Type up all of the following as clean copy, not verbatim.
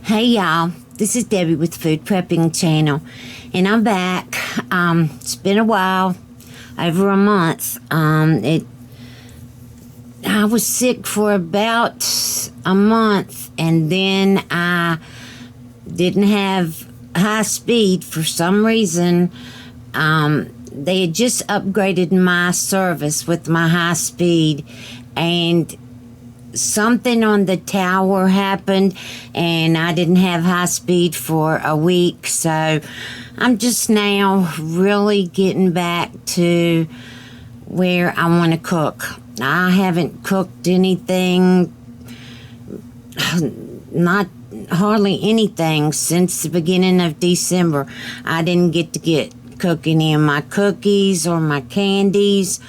Hey y'all, this is Debbie with Food Prepping Channel, and I'm back. It's been a while, over a month. I was sick for about a month, and then I didn't have high speed for some reason. They had just upgraded my service with my high speed, and something on the tower happened, and I didn't have high speed for a week. So I'm just now really getting back to where I want to cook. I haven't cooked anything, not hardly anything, since the beginning of December. I didn't get to cook any of my cookies or my candies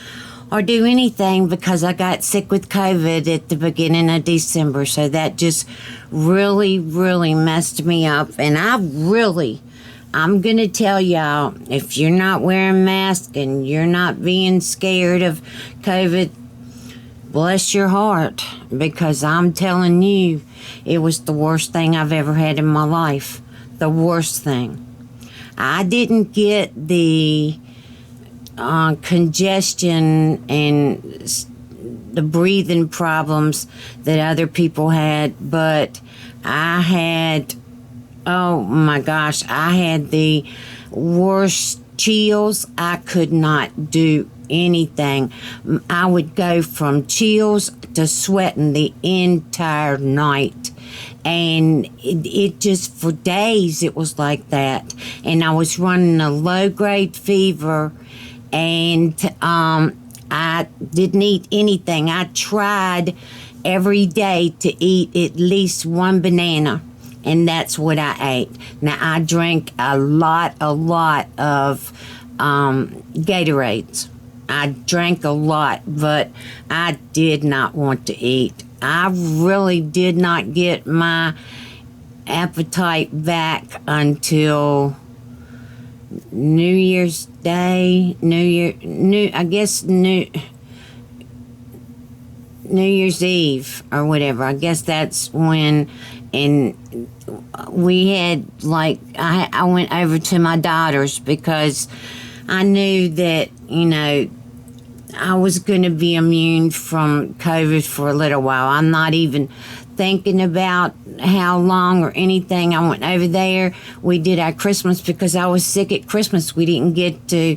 or do anything because I got sick with COVID at the beginning of December. So that just really, really messed me up. And I'm going to tell y'all, if you're not wearing masks and you're not being scared of COVID, bless your heart, because I'm telling you, it was the worst thing I've ever had in my life. The worst thing. I didn't get the congestion and the breathing problems that other people had, but I had, oh my gosh, I had the worst chills. I could not do anything. I would go from chills to sweating the entire night. And it just, for days, it was like that. And I was running a low-grade fever, and I didn't eat anything. I tried every day to eat at least one banana, and that's what I ate. Now, I drank a lot of Gatorades. I drank a lot, but I did not want to eat. I really did not get my appetite back until New Year's Day, New Year's Eve or whatever. I guess that's when, and we had, like, I went over to my daughter's because I knew that, I was going to be immune from COVID for a little while. I'm not even thinking about how long or anything. I went over there. We did our Christmas because I was sick at Christmas. We didn't get to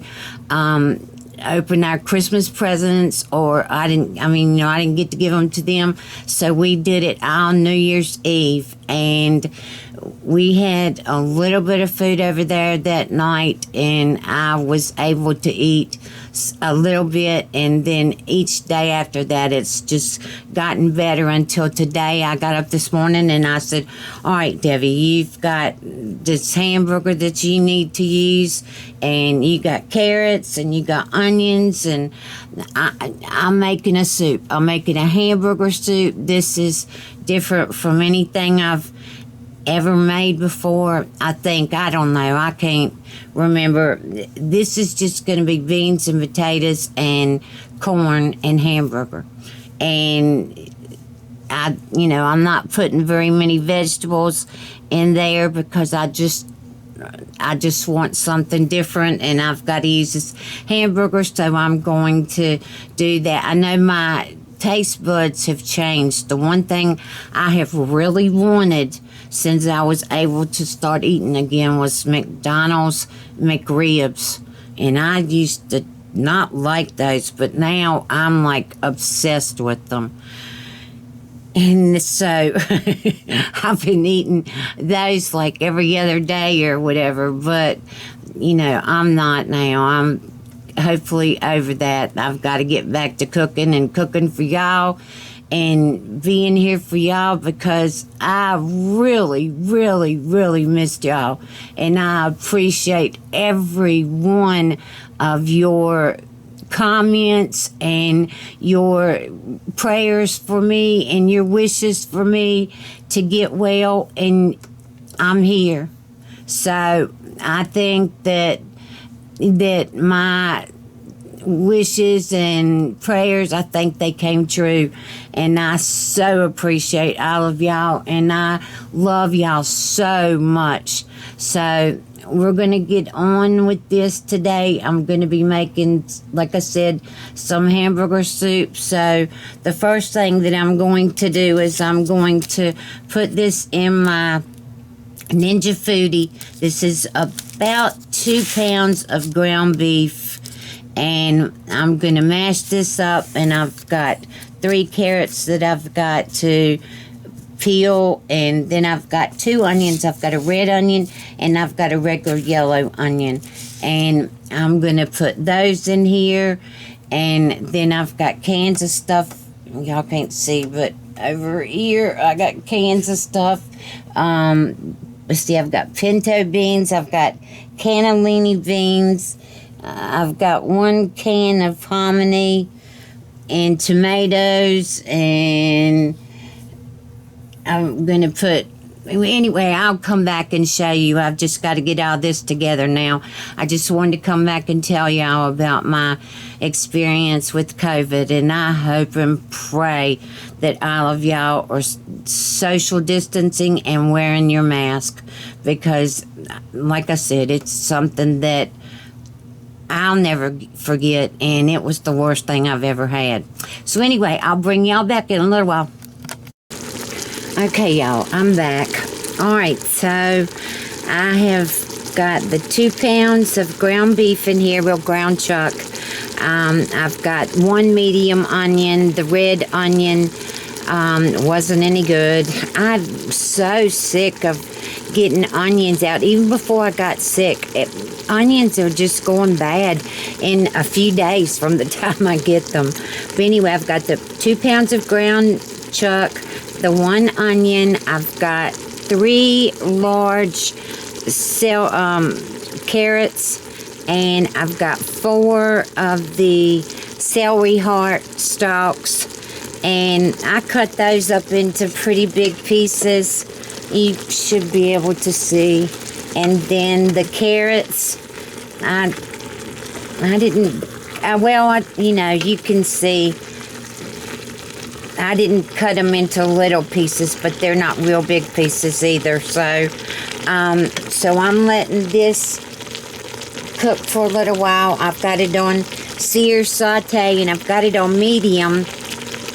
open our Christmas presents, or I didn't get to give them to them. So we did it on New Year's Eve, and we had a little bit of food over there that night, and I was able to eat a little bit, and then each day after that it's just gotten better until today. I got up this morning and I said, all right, Debbie, you've got this hamburger that you need to use, and you got carrots and you got onions, and I'm making a soup. I'm making a hamburger soup. This is different from anything I've ever made before. I don't know, I can't remember. This is just going to be beans and potatoes and corn and hamburger. And I'm not putting very many vegetables in there because I just want something different, and I've got to use this hamburger, so I'm going to do that. I know my taste buds have changed. The one thing I have really wanted since I was able to start eating again was McDonald's McRibs, and I used to not like those, but now I'm like obsessed with them. And so I've been eating those like every other day or whatever, but I'm not now. I'm hopefully over that. I've got to get back to cooking for y'all and being here for y'all, because I really, really, really missed y'all. And I appreciate every one of your comments and your prayers for me and your wishes for me to get well, and I'm here. So I think that my wishes and prayers, I think they came true. And I so appreciate all of y'all, and I love y'all so much. So we're going to get on with this today. I'm going to be making, like I said, some hamburger soup. So the first thing that I'm going to do is I'm going to put this in my Ninja Foodi. This is about 2 pounds of ground beef, and I'm going to mash this up, and I've got 3 carrots that I've got to peel, and then I've got 2 onions. I've got a red onion and I've got a regular yellow onion, and I'm going to put those in here. And then I've got cans of stuff. Y'all can't see, but over here I got cans of stuff. Let's see, I've got pinto beans, I've got cannellini beans, I've got 1 can of hominy and tomatoes, and I'm going to put, anyway, I'll come back and show you. I've just got to get all this together now. I just wanted to come back and tell y'all about my experience with COVID, and I hope and pray that all of y'all are social distancing and wearing your mask, because, like I said, it's something that I'll never forget, and it was the worst thing I've ever had. So anyway, I'll bring y'all back in a little while. Okay, y'all, I'm back. All right, so I have got the 2 pounds of ground beef in here, real ground chuck. I've got 1 medium onion. The red onion wasn't any good. I'm so sick of getting onions out. Even before I got sick, onions are just going bad in a few days from the time I get them. But anyway, I've got the 2 pounds of ground chuck, the 1 onion. I've got 3 large carrots, and I've got 4 of the celery heart stalks, and I cut those up into pretty big pieces. You should be able to see. And then the carrots, you can see, I didn't cut them into little pieces, but they're not real big pieces either. So I'm letting this cook for a little while. I've got it on sear saute, and I've got it on medium,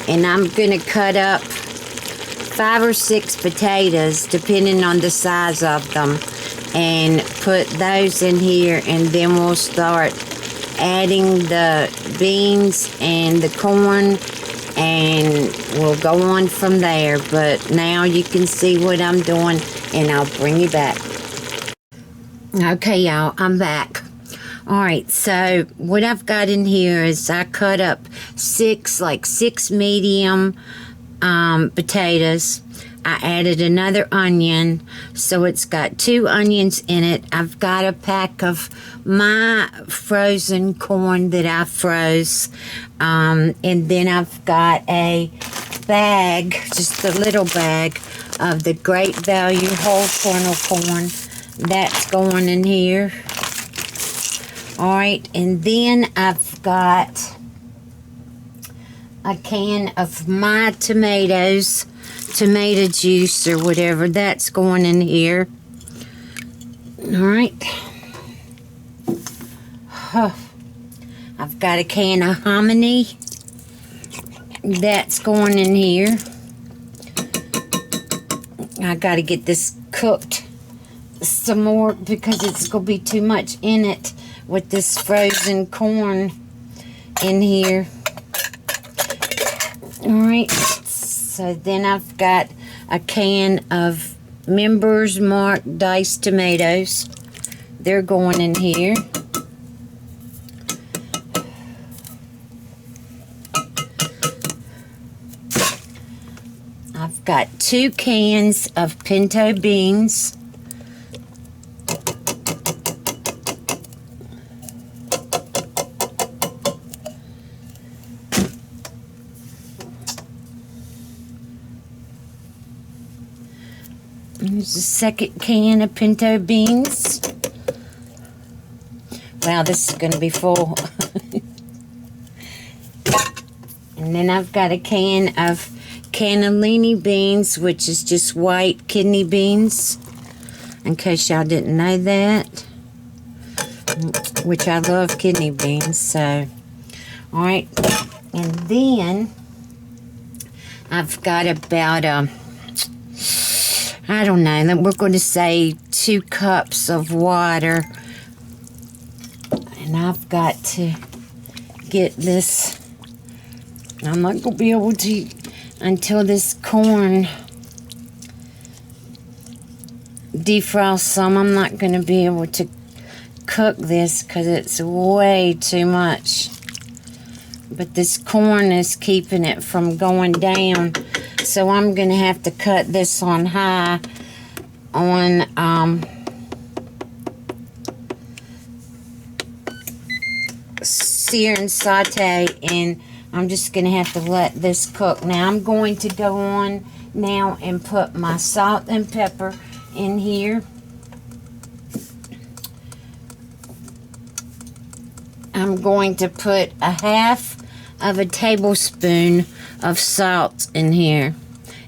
and I'm going to cut up 5 or 6 potatoes, depending on the size of them, and put those in here, and then we'll start adding the beans and the corn, and we'll go on from there. But now you can see what I'm doing, and I'll bring you back. Okay, y'all, I'm back. All right, so what I've got in here is I cut up 6 medium potatoes. I added another onion, so it's got 2 onions in it. I've got a pack of my frozen corn that I froze, and then I've got a bag, just a little bag, of the Great Value whole kernel corn. That's going in here. All right, and then I've got a can of my tomatoes, tomato juice or whatever. That's going in here. All right. I've got a can of hominy. That's going in here. I got to get this cooked some more because it's going to be too much in it with this frozen corn in here. All right. So then I've got a can of Members Mark diced tomatoes. They're going in here. I've got 2 cans of pinto beans. Here's the second can of pinto beans. Wow, this is going to be full. And then I've got a can of cannellini beans, which is just white kidney beans, in case y'all didn't know that, which I love kidney beans. So, alright, and then I've got about I don't know, we're going to say 2 cups of water, and I've got to get this. I'm not going to be able to until this corn defrosts some. I'm not going to be able to cook this because it's way too much. But this corn is keeping it from going down. So I'm going to have to cut this on high on sear and saute, and I'm just going to have to let this cook. Now I'm going to go on now and put my salt and pepper in here. I'm going to put a half of a tablespoon of salt in here.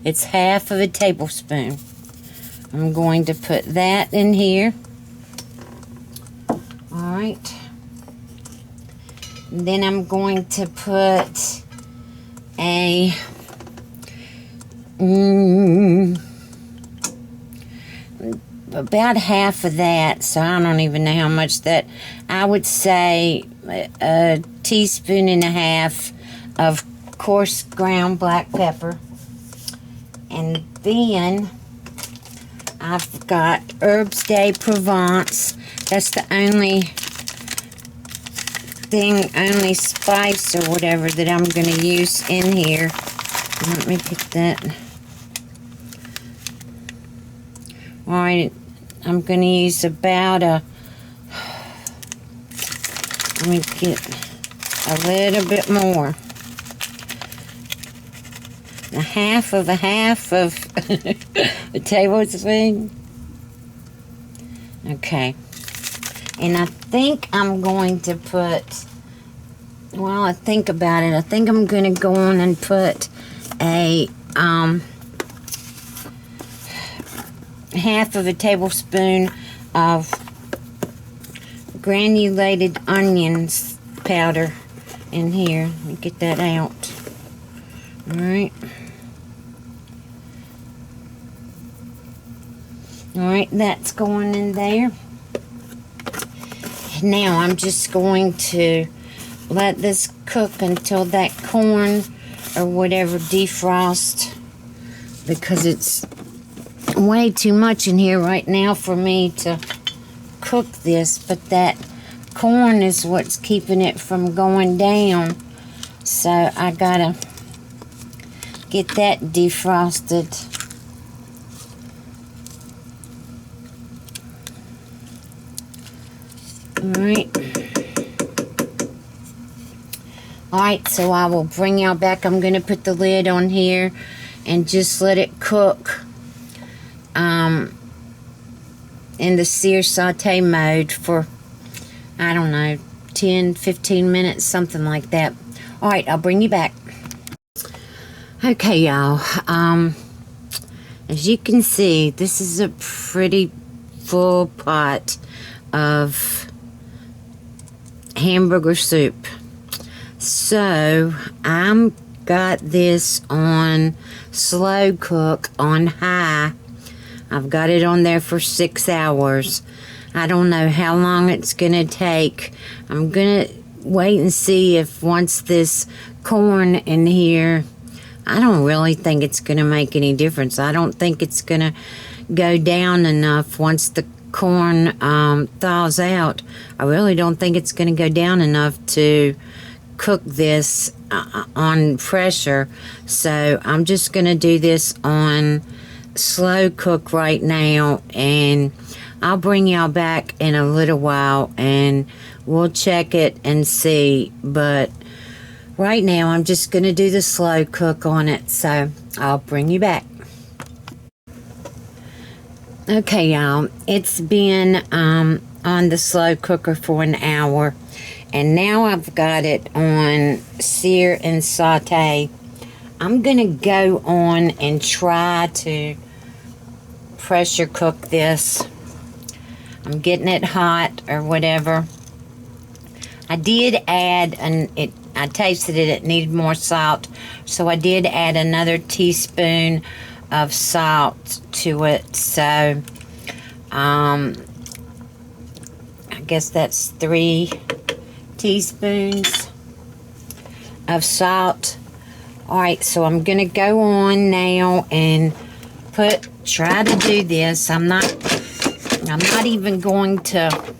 It's half of a tablespoon. I'm going to put that in here. Alright. Then I'm going to put a about half of that, so I don't even know how much that. I would say a teaspoon and a half of coarse ground black pepper. And then I've got Herbes de Provence. That's the only spice or whatever that I'm going to use in here. Let me get that. Alright, I'm going to use about let me get a little bit more. A half of a tablespoon. Okay. And I think I'm going to put, while I think about it, I think I'm going to go on and put a half of a tablespoon of granulated onions powder in here. Let me get that out. Alright. Alright, that's going in there. Now I'm just going to let this cook until that corn or whatever defrost, because it's way too much in here right now for me to cook this, but that corn is what's keeping it from going down, so I gotta get that defrosted. Alright, so I will bring y'all back. I'm going to put the lid on here and just let it cook in the sear saute mode for, I don't know, 10-15 minutes, something like that. Alright, I'll bring you back. Okay, y'all. As you can see, this is a pretty full pot of hamburger soup. So I'm got this on slow cook on high. I've got it on there for 6 hours. I don't know how long it's gonna take. I'm gonna wait and see if once this corn in here, I don't really think it's gonna make any difference. I don't think it's gonna go down enough once the corn thaws out. I really don't think it's going to go down enough to cook this on pressure. So I'm just going to do this on slow cook right now, and I'll bring y'all back in a little while and we'll check it and see. But right now I'm just going to do the slow cook on it, so I'll bring you back. Okay, y'all, it's been on the slow cooker for an hour, And now I've got it on sear and saute. I'm going to go on and try to pressure cook this. I'm getting it hot or whatever. I did add, I tasted it needed more salt, so I did add another teaspoon of salt to it. So, I guess that's 3 teaspoons of salt. Alright, so I'm going to go on now and try to do this. I'm not even going to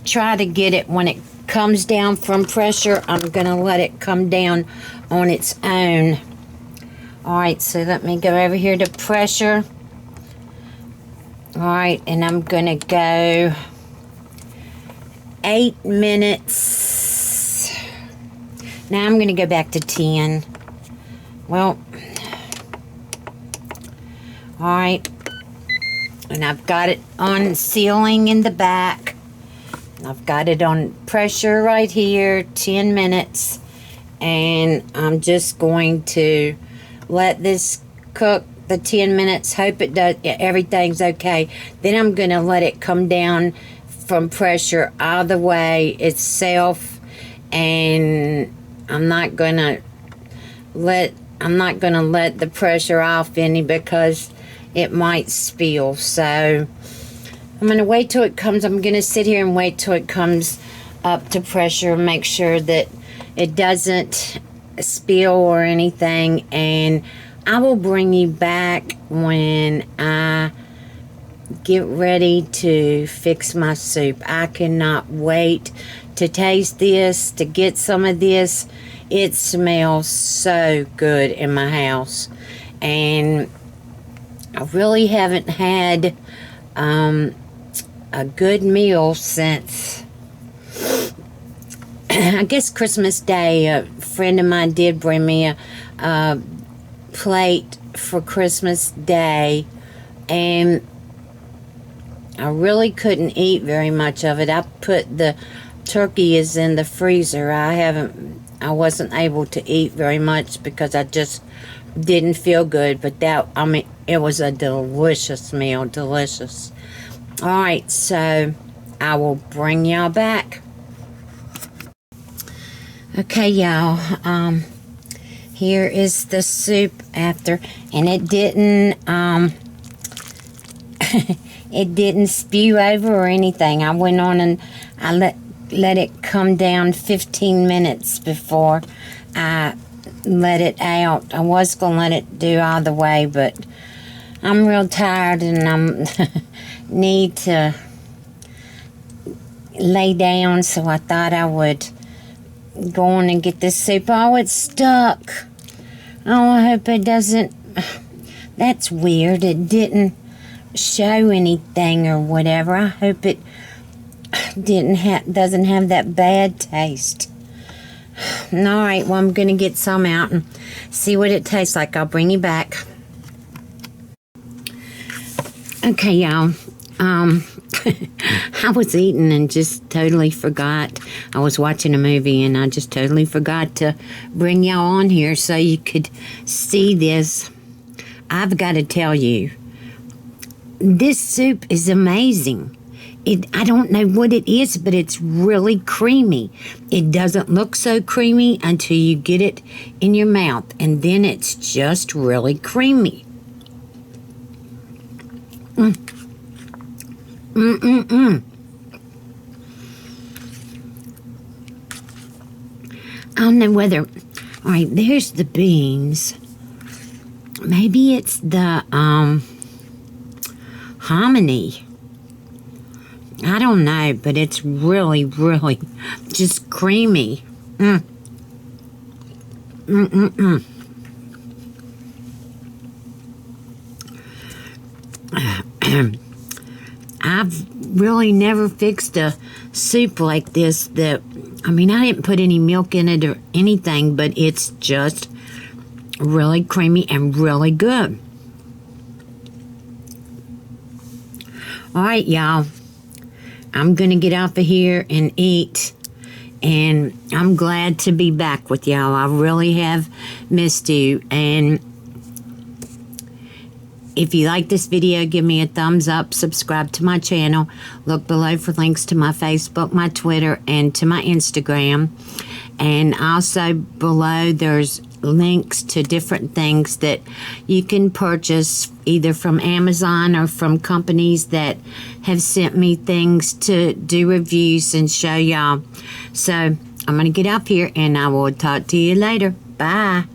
try to get it when it comes down from pressure. I'm going to let it come down on its own. Alright, so let me go over here to pressure. Alright, and I'm going to go 8 minutes. Now I'm going to go back to 10. Well, alright. And I've got it on sealing in the back. I've got it on pressure right here, 10 minutes. And I'm just going to let this cook the 10 minutes, hope it does, everything's okay. Then I'm going to let it come down from pressure all the way itself. And I'm not going to let the pressure off any because it might spill. So I'm going to wait till it comes. I'm going to sit here and wait till it comes up to pressure, make sure that it doesn't spill or anything, and I will bring you back when I get ready to fix my soup. I cannot wait to taste this, to get some of this. It smells so good in my house, and I really haven't had a good meal since I guess Christmas Day. A friend of mine did bring me a plate for Christmas Day, and I really couldn't eat very much of it. I put the turkey is in the freezer. I wasn't able to eat very much because I just didn't feel good, but it was a delicious meal, delicious. Alright, so I will bring y'all back. Okay, y'all, here is the soup after, and it didn't, it didn't spew over or anything. I went on and I let it come down 15 minutes before I let it out. I was going to let it do all the way, but I'm real tired and I need to lay down, so I thought I would go on and get this soup. Oh, it's stuck. Oh, I hope it doesn't. That's weird. It didn't show anything or whatever. I hope it doesn't have that bad taste. Alright, well, I'm going to get some out and see what it tastes like. I'll bring you back. Okay, y'all. I was eating and just totally forgot. I was watching a movie and I just totally forgot to bring y'all on here so you could see this. I've got to tell you, this soup is amazing. I don't know what it is, but it's really creamy. It doesn't look so creamy until you get it in your mouth, and then it's just really creamy. I don't know whether... Alright, there's the beans. Maybe it's the hominy. I don't know, but it's really, really just creamy. I've really never fixed a soup like this. I didn't put any milk in it or anything, but it's just really creamy and really good. All right, y'all. I'm going to get off of here and eat. And I'm glad to be back with y'all. I really have missed you. And if you like this video, give me a thumbs up, subscribe to my channel. Look below for links to my Facebook, my Twitter, and to my Instagram. And also below there's links to different things that you can purchase either from Amazon or from companies that have sent me things to do reviews and show y'all. So I'm going to get up here and I will talk to you later. Bye.